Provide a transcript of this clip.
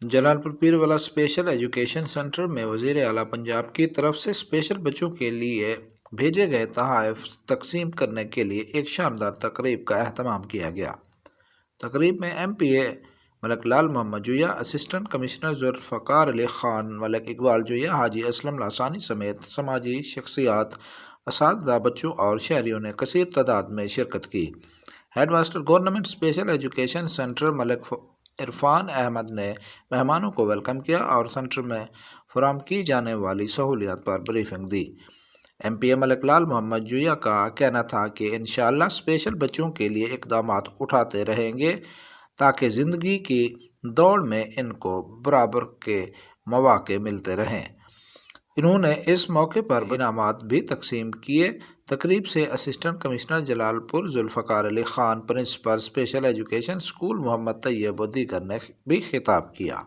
جلال پور پیر والا special education centre میں وزیر اعلیٰ پنجاب کی طرف سے اسپیشل بچوں کے لیے بھیجے گئے تحائف تقسیم کرنے کے لیے ایک شاندار تقریب کا اہتمام کیا گیا۔ تقریب میں ایم پی اے ملک لال محمد جویا، اسسٹنٹ کمشنر ذوالفقار علی خان، ملک اقبال جویا، حاجی اسلم لاسانی سمیت سماجی شخصیات، اساتذہ، بچوں اور شہریوں نے کثیر تعداد میں شرکت کی۔ Headmaster government special education centre Malik Irfan Ahmad نے مہمانوں کو ویلکم کیا اور سینٹر میں فراہم کی جانے والی سہولیات پر بریفنگ دی۔ ایم پی اے ملک لال محمد جویا کا کہنا تھا کہ انشاءاللہ اسپیشل بچوں کے لیے اقدامات اٹھاتے رہیں گے تاکہ زندگی کی دوڑ میں ان کو برابر کے مواقع ملتے رہیں۔ انہوں نے اس موقع پر انعامات بھی تقسیم کیے۔ تقریب سے assistant commissioner Jalalpur Zulfiqar Ali Khan, principal special education school Muhammad Tayyab و دیگر نے بھی خطاب کیا۔